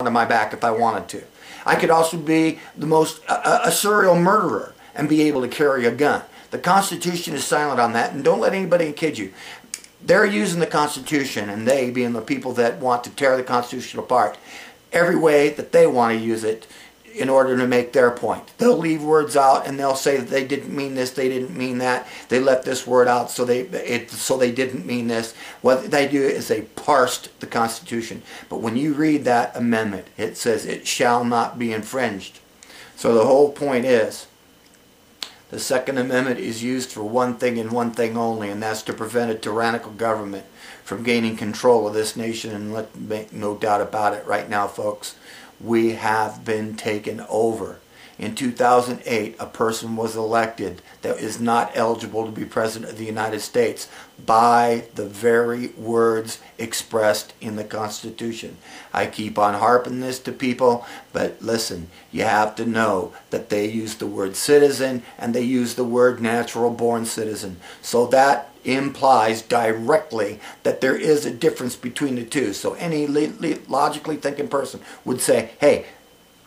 on my back if I wanted to. I could also be the most a serial murderer and be able to carry a gun. The Constitution is silent on that, and don't let anybody kid you. They're using the Constitution, and they being the people that want to tear the Constitution apart, every way that they want to use it in order to make their point. They'll leave words out and they'll say that they didn't mean this, they didn't mean that, they left this word out so they didn't mean this. What they do is they parsed the Constitution. But when you read that amendment, it says it shall not be infringed. So the whole point is, the Second Amendment is used for one thing and one thing only, and that's to prevent a tyrannical government from gaining control of this nation. And let make no doubt about it right now, folks, we have been taken over. In 2008, a person was elected that is not eligible to be President of the United States by the very words expressed in the Constitution. I keep on harping this to people, but listen, you have to know that they use the word citizen and they use the word natural born citizen. So that implies directly that there is a difference between the two. So any logically thinking person would say, hey,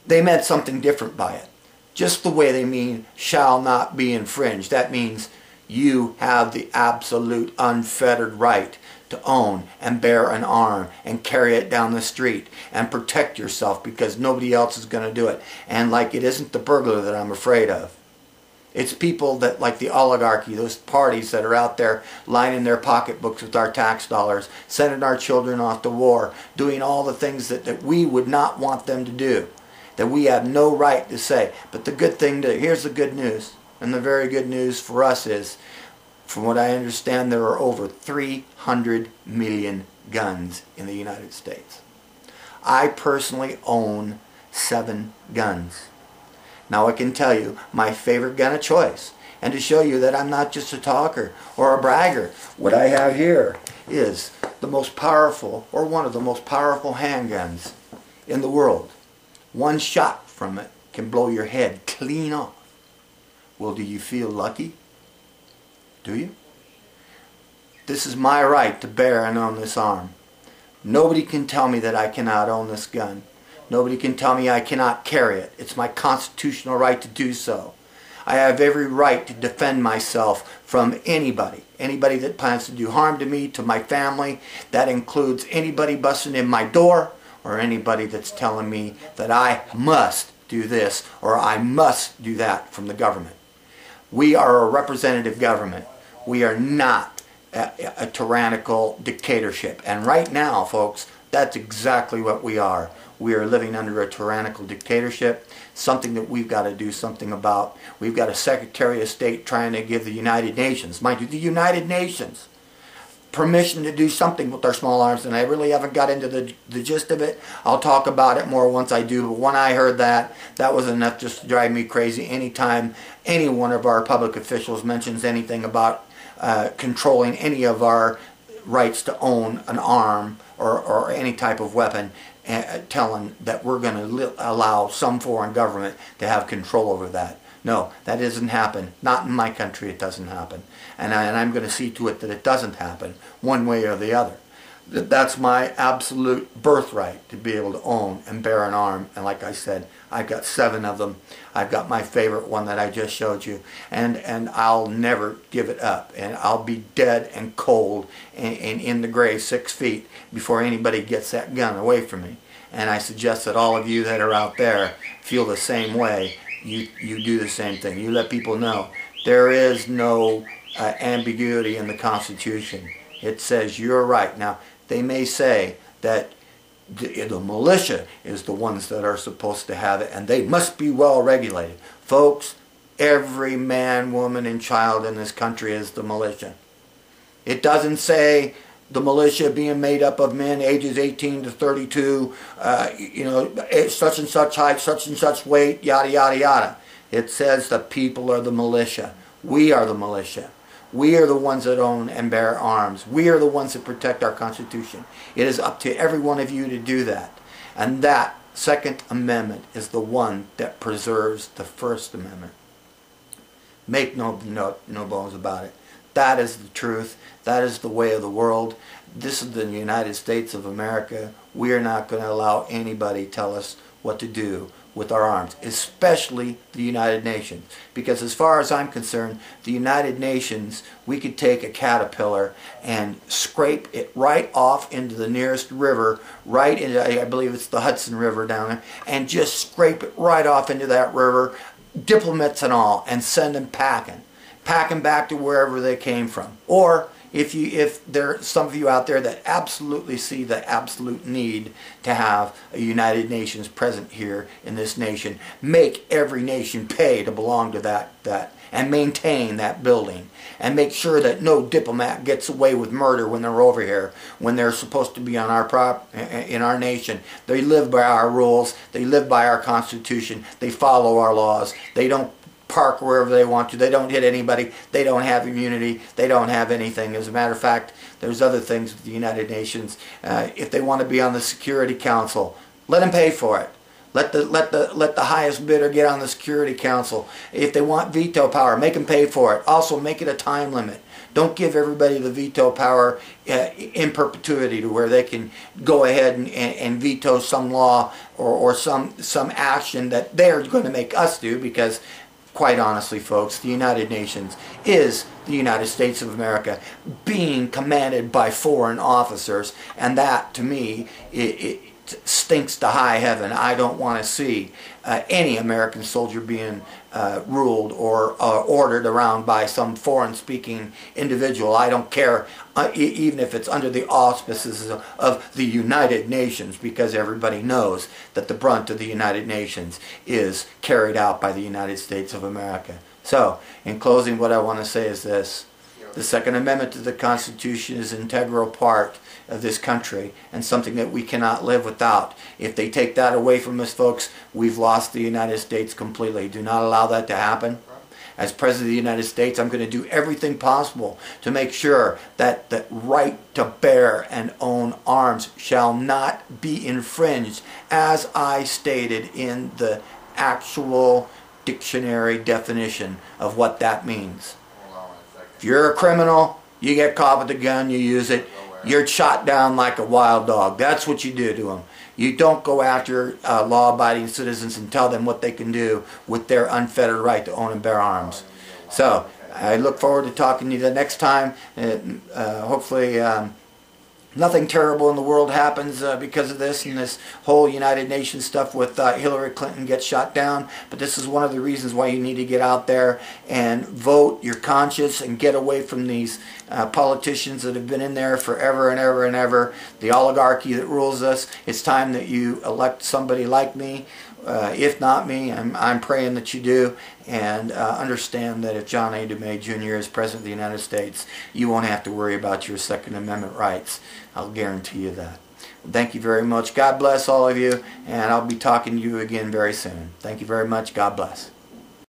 they meant something different by it. Just the way they mean shall not be infringed. That means you have the absolute unfettered right to own and bear an arm and carry it down the street and protect yourself, because nobody else is going to do it. And like, it isn't the burglar that I'm afraid of. It's people that, like the oligarchy, those parties that are out there lining their pocketbooks with our tax dollars, sending our children off to war, doing all the things that we would not want them to do, that we have no right to say. But the good thing, here's the good news, and the very good news for us is, from what I understand, there are over 300 million guns in the United States. I personally own 7 guns. Now I can tell you my favorite gun of choice, and to show you that I'm not just a talker or a bragger, what I have here is the most powerful, or one of the most powerful handguns in the world. One shot from it can blow your head clean off. Well, do you feel lucky? Do you? This is my right to bear and own this arm. Nobody can tell me that I cannot own this gun. Nobody can tell me I cannot carry it. It's my constitutional right to do so. I have every right to defend myself from anybody that plans to do harm to me, to my family. That includes anybody busting in my door, or anybody that's telling me that I must do this or I must do that from the government. We are a representative government. We are not a tyrannical dictatorship. And right now, folks, that's exactly what we are. We are living under a tyrannical dictatorship, something that we've got to do something about. We've got a Secretary of State trying to give the United Nations, mind you, the United Nations, permission to do something with our small arms, and I really haven't got into the gist of it. I'll talk about it more once I do, but when I heard that was enough just to drive me crazy. Anytime any one of our public officials mentions anything about controlling any of our rights to own an arm or any type of weapon, telling that we're going to allow some foreign government to have control over that. No, that doesn't happen. Not in my country it doesn't happen. And I'm going to see to it that it doesn't happen one way or the other. That's my absolute birthright, to be able to own and bear an arm. And like I said, I've got 7 of them. I've got my favorite one that I just showed you. And I'll never give it up. And I'll be dead and cold and in the grave 6 feet before anybody gets that gun away from me. And I suggest that all of you that are out there feel the same way. You do the same thing. You let people know there is no ambiguity in the Constitution. It says you're right. Now, they may say that the militia is the ones that are supposed to have it, and they must be well regulated. Folks, every man, woman, and child in this country is the militia. It doesn't say the militia being made up of men ages 18 to 32, such and such height, such and such weight, yada, yada, yada. It says the people are the militia. We are the militia. We are the ones that own and bear arms. We are the ones that protect our Constitution. It is up to every one of you to do that. And that Second Amendment is the one that preserves the First Amendment. Make no bones about it. that is the truth. That is the way of the world. This is the United States of America. We are not going to allow anybody tell us what to do with our arms, especially the United Nations. Because as far as I'm concerned, the United Nations, we could take a caterpillar and scrape it right off into the nearest river, right into, I believe it's the Hudson River down there, and just scrape it right off into that river, diplomats and all, and send them packing back to wherever they came from. Or if there are some of you out there that absolutely see the absolute need to have a United Nations present here in this nation, make every nation pay to belong to that and maintain that building, and make sure that no diplomat gets away with murder when they're over here, when they're supposed to be on our in our nation. They live by our rules, they live by our Constitution, they follow our laws, they don't park wherever they want to, they don't hit anybody, they don't have immunity, they don't have anything. As a matter of fact, there's other things with the United Nations. If they want to be on the Security Council, let them pay for it. Let the highest bidder get on the Security Council. If they want veto power, make them pay for it. Also, make it a time limit. Don't give everybody the veto power in perpetuity to where they can go ahead and veto some law or some action that they're going to make us do, because quite honestly, folks, the United Nations is the United States of America being commanded by foreign officers, and that, to me, it stinks to high heaven. I don't want to see any American soldier being ruled or ordered around by some foreign-speaking individual. I don't care, even if it's under the auspices of the United Nations, because everybody knows that the brunt of the United Nations is carried out by the United States of America. So, in closing, what I want to say is this. The Second Amendment to the Constitution is an integral part of this country and something that we cannot live without. If they take that away from us, folks, we've lost the United States completely. Do not allow that to happen. As President of the United States, I'm going to do everything possible to make sure that the right to bear and own arms shall not be infringed, as I stated in the actual dictionary definition of what that means. If you're a criminal, you get caught with a gun, you use it, you're shot down like a wild dog. That's what you do to them. You don't go after law-abiding citizens and tell them what they can do with their unfettered right to own and bear arms. So, I look forward to talking to you the next time. Hopefully, nothing terrible in the world happens because of this, and this whole United Nations stuff with Hillary Clinton gets shot down. But this is one of the reasons why you need to get out there and vote your conscience and get away from these politicians that have been in there forever and ever and ever, the oligarchy that rules us. It's time that you elect somebody like me. If not me, I'm praying that you do, and understand that if John A. DeMay Jr. is President of the United States, you won't have to worry about your Second Amendment rights. I'll guarantee you that. Thank you very much. God bless all of you, and I'll be talking to you again very soon. Thank you very much. God bless.